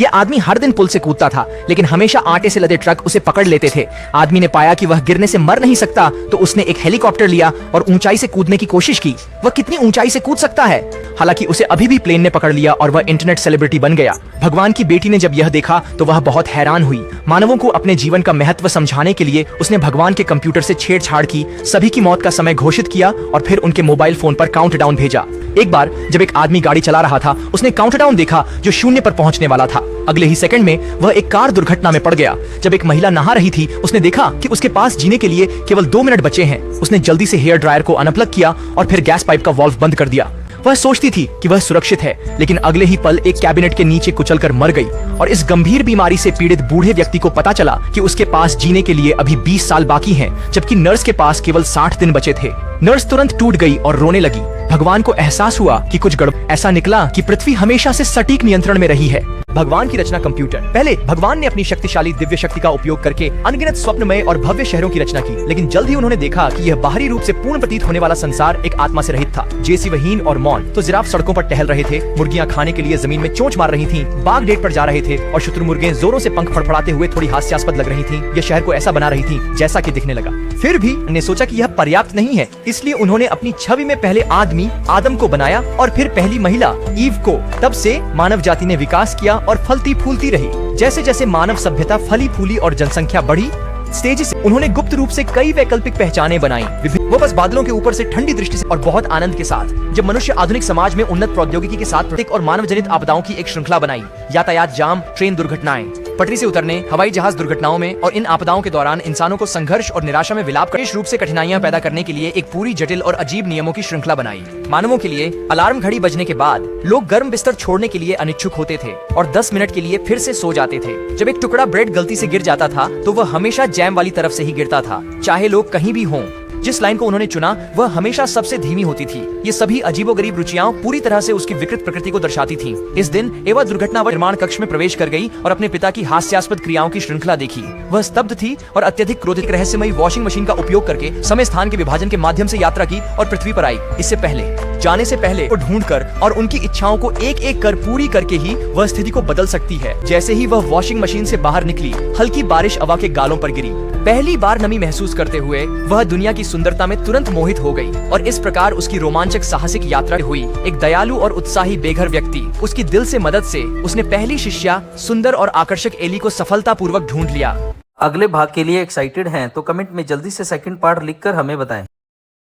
ये आदमी हर दिन पुल से कूदता था, लेकिन हमेशा आटे से लदे ट्रक उसे पकड़ लेते थे। आदमी ने पाया कि वह गिरने से मर नहीं सकता, तो उसने एक हेलीकॉप्टर लिया और ऊंचाई से कूदने की कोशिश की। वह कितनी ऊंचाई से कूद सकता है? हालांकि उसे अभी भी प्लेन ने पकड़ लिया और वह इंटरनेट सेलिब्रिटी बन गया। भगवान की बेटी ने जब यह देखा तो वह बहुत हैरान हुई। मानवों को अपने जीवन का महत्व समझाने के लिए उसने भगवान के कंप्यूटर से छेड़छाड़ की, सभी की मौत का समय घोषित किया और फिर उनके मोबाइल फोन पर काउंटडाउन भेजा। एक बार जब एक आदमी गाड़ी चला रहा था, उसने काउंटडाउन देखा जो 0 पर पहुंचने वाला था। अगले ही सेकंड में वह एक कार दुर्घटना में पड़ गया। जब एक महिला नहा रही थी, उसने देखा कि उसके पास जीने के लिए केवल 2 मिनट बचे हैं। उसने जल्दी से हेयर ड्रायर को अनप्लग किया और फिर गैस पाइप का वाल्व बंद कर दिया। वह सोचती थी कि वह सुरक्षित है, लेकिन अगले ही पल एक कैबिनेट के नीचे कुचलकर मर गई और इस गंभीर बीमारी से पीड़ित बूढ़े व्यक्ति को पता चला कि उसके पास जीने के लिए अभी 20 साल बाकी हैं, जबकि नर्स के पास केवल 60 दिन बचे थे। नर्स तुरंत टूट गई और रोने लगी। भगवान को एहसास हुआ कि कुछ गड़बड़। ऐसा निकला कि पृथ्वी हमेशा से सटीक नियंत्रण में रही है। भगवान की रचना कंप्यूटर। पहले भगवान ने अपनी शक्तिशाली दिव्य शक्ति का उपयोग करके अनगिनत स्वप्नमय और भव्य शहरों की रचना की, लेकिन जल्द ही उन्होंने देखा कि यह बाहरी रूप से पूर्ण प्रतीत होने वाला संसार एक आत्मा से रहित था। जेसीवहीन और मौन। तो जिराफ सड़कों पर टहल रहे थे, मुर्गियां खाने के लिए जमीन में चोंच मार रही थीं, बाघ डेट पर जा रहे थे और शुतुरमुर्गें जोरों से पंख फड़फड़ाते हुए थोड़ी हास्यास्पद लग रही थीं। यह शहर को ऐसा बना रही थी जैसा कि दिखने लगा। फिर भी उन्होंने सोचा कि यह पर्याप्त नहीं है, इसलिए उन्होंने अपनी छवि में पहले आदमी आदम को बनाया और फिर पहली महिला ईव को। तब से मानव जाति ने विकास किया और फलती फूलती रही। जैसे जैसे मानव सभ्यता फली फूली और जनसंख्या बढ़ी, स्टेज से उन्होंने गुप्त रूप से कई वैकल्पिक पहचानें बनाई। वो बस बादलों के ऊपर से ठंडी दृष्टि से और बहुत आनंद के साथ। जब मनुष्य आधुनिक समाज में उन्नत प्रौद्योगिकी के साथ प्रतीक और मानव जनित आपदाओं की एक श्रृंखला बनाई, यातायात जाम, ट्रेन दुर्घटनाएं, पटरी से उतरने, हवाई जहाज दुर्घटनाओं में और इन आपदाओं के दौरान इंसानों को संघर्ष और निराशा में विलाप कर रूप से कठिनाइयां पैदा करने के लिए एक पूरी जटिल और अजीब नियमों की श्रृंखला बनाई। मानवों के लिए अलार्म घड़ी बजने के बाद लोग गर्म बिस्तर छोड़ने के लिए अनिच्छुक होते थे और 10 मिनट के लिए फिर से सो जाते थे। जब एक टुकड़ा ब्रेड गलती से गिर जाता था तो वह हमेशा जैम वाली तरफ से ही गिरता था, चाहे लोग कहीं भी हों। जिस लाइन को उन्होंने चुना वह हमेशा सबसे धीमी होती थी। ये सभी अजीबोगरीब रुचियां पूरी तरह से उसकी विकृत प्रकृति को दर्शाती थीं। इस दिन एवा दुर्घटनावश निर्माण कक्ष में प्रवेश कर गई और अपने पिता की हास्यास्पद क्रियाओं की श्रृंखला देखी। वह स्तब्ध थी और अत्यधिक क्रोधित रहस्यमयी वॉशिंग मशीन का उपयोग करके समय स्थान के विभाजन के माध्यम से यात्रा की और पृथ्वी पर आई। इससे पहले जाने से पहले को ढूंढकर और उनकी इच्छाओं को एक एक कर पूरी करके ही वह स्थिति को बदल सकती है। जैसे ही वह वॉशिंग मशीन से बाहर निकली, हल्की बारिश अवा के गालों पर गिरी। पहली बार नमी महसूस करते हुए वह दुनिया की सुंदरता में तुरंत मोहित हो गई और इस प्रकार उसकी रोमांचक साहसिक यात्रा हुई। एक दयालु और उत्साही बेघर व्यक्ति, उसकी दिल से मदद से उसने पहली शिष्या सुंदर और आकर्षक एली को सफलतापूर्वक ढूंढ लिया। अगले भाग के लिए एक्साइटेड हैं तो कमेंट में जल्दी से सेकंड पार्ट लिखकर हमें बताएं।